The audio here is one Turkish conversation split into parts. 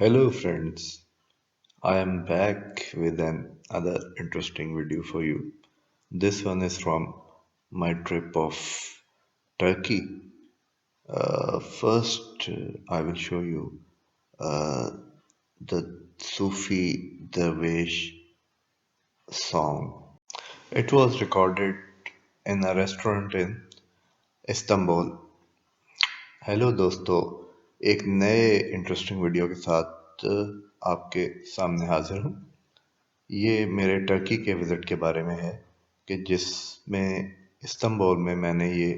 Hello friends, I am back with another interesting video for you. This one is from my trip of Turkey. First, I will show you uh, the Sufi Dervish song. It was recorded in a restaurant in Istanbul. Hello दोस्तों, एक नए interesting video के साथ आपके सामने हाजिर हूँ। ये मेरे टर्की के विज़िट के बारे में है कि जिसमें इस्तांबुल में मैंने ये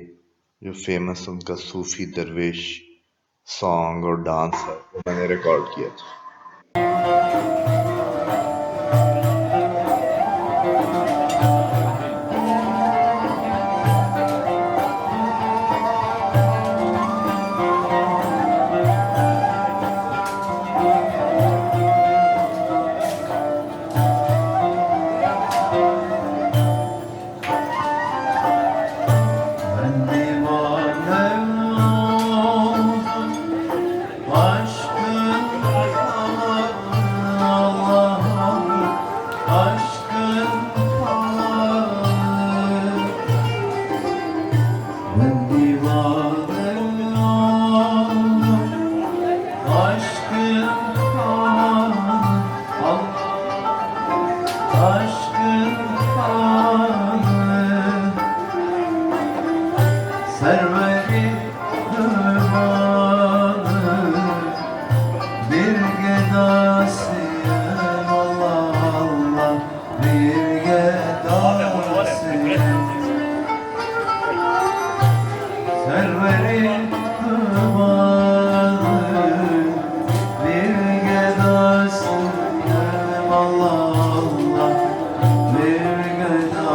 जो फेमस उनका सूफी दरवेश सॉन्ग और डांस है वो मैंने रिकॉर्ड किया था। Ben divanem oldum aşkın Allah'ım aşkın Ben divanem oldum aşkın aşkın Serveri hümanı bir gedasıyım Allah Allah bir gedasıyım Serveri hümanı bir gedasıyım Allah Allah bir gedasıyım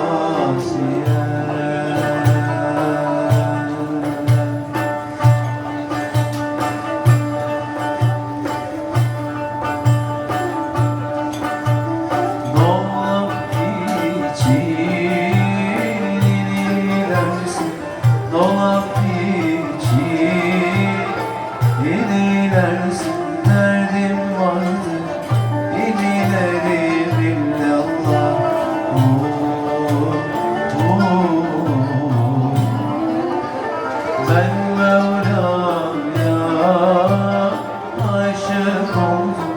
Dolap için inilersin, dolap için inilersin. Derdim vardı, inilerim illallah. Ben Mevla'ya aşık oldum.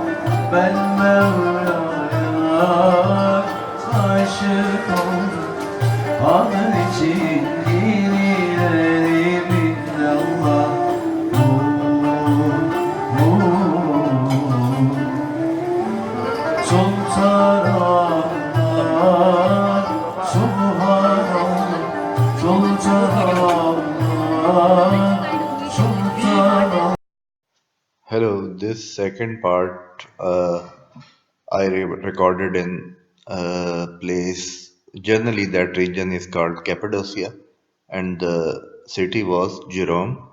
Ben Mevla'ya aşık oldum. Onun için dilerim illallah. Sultanallah, Subhanallah, Sultanallah, Sultanallah. Hello, this second part recorded in a place. Generally, that region is called Cappadocia, and the city was Jerome,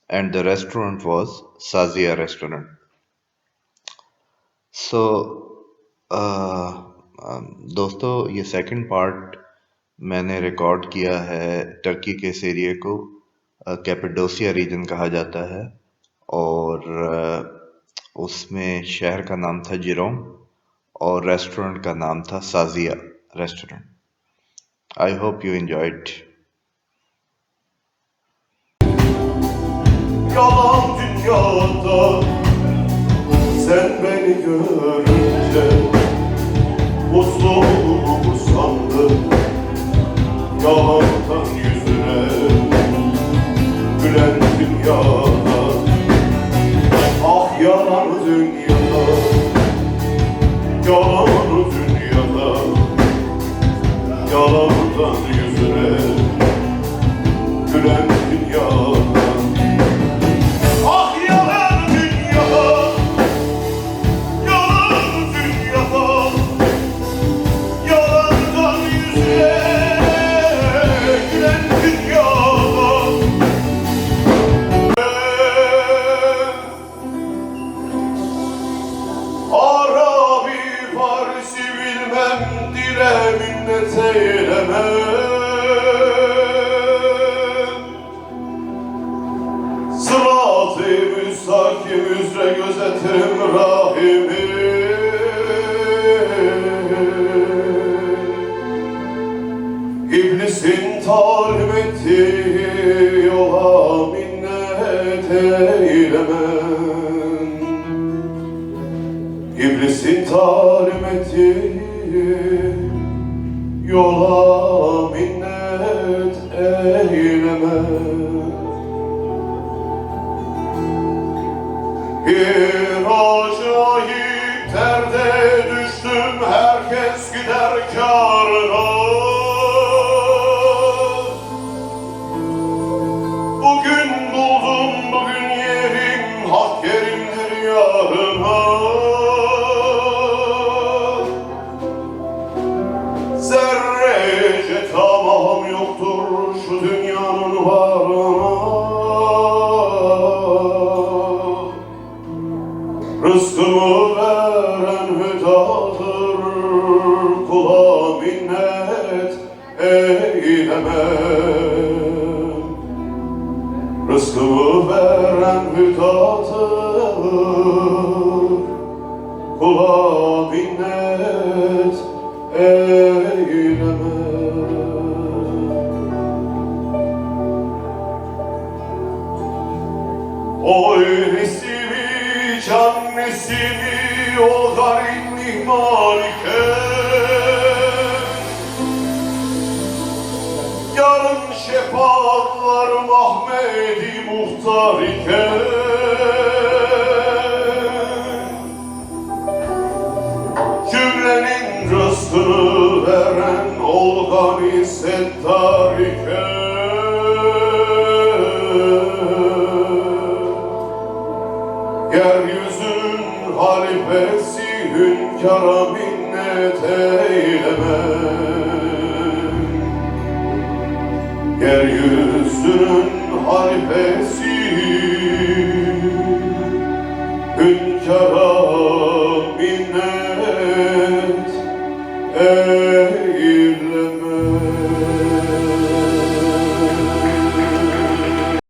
and the restaurant was Sazia Restaurant. सो दोस्तों, ये second part मैंने रिकॉर्ड किया है टर्की के इस एरिया को कैपेडोसिया रीजन कहा जाता है और उसमें शहर का नाम था जिरोम और रेस्टोरेंट का नाम था Sajiya restaurant. I hope you enjoyed. Yalan dünyada sen beni görünce mutlu olduğumu sandım. Yalandan yüzüne gülen dünyada ah yalan dünyada yalan dünyada yalandan yüzüne gülen dünyada Ah yalan dünya, yalan dünya. süre gözetirim rahimi. İblisin talim ettiği yola minnet eylemem. İblisin talim ettiği yola minnet eylemem. Bir acayip derde düştüm, herkes gider kârına. Bugün buldum, bugün yerim, hak yerimdir yarına. Zerrece tamam yoktur şu dünyanın varına. Rızkımı veren hüdadır, kula minnet eylemem. Rızkımı veren hüdadır, kula minnet eylemem. Oy nesimi, can nesimi, o garip mihmal iken, yarın şefaatlar Mahmedi muhtar iken, cümlenin rızkını veren ol gani settar iken, yeryüzünün halifesi hünkâra minnet eylemem. Yeryüzünün halifesi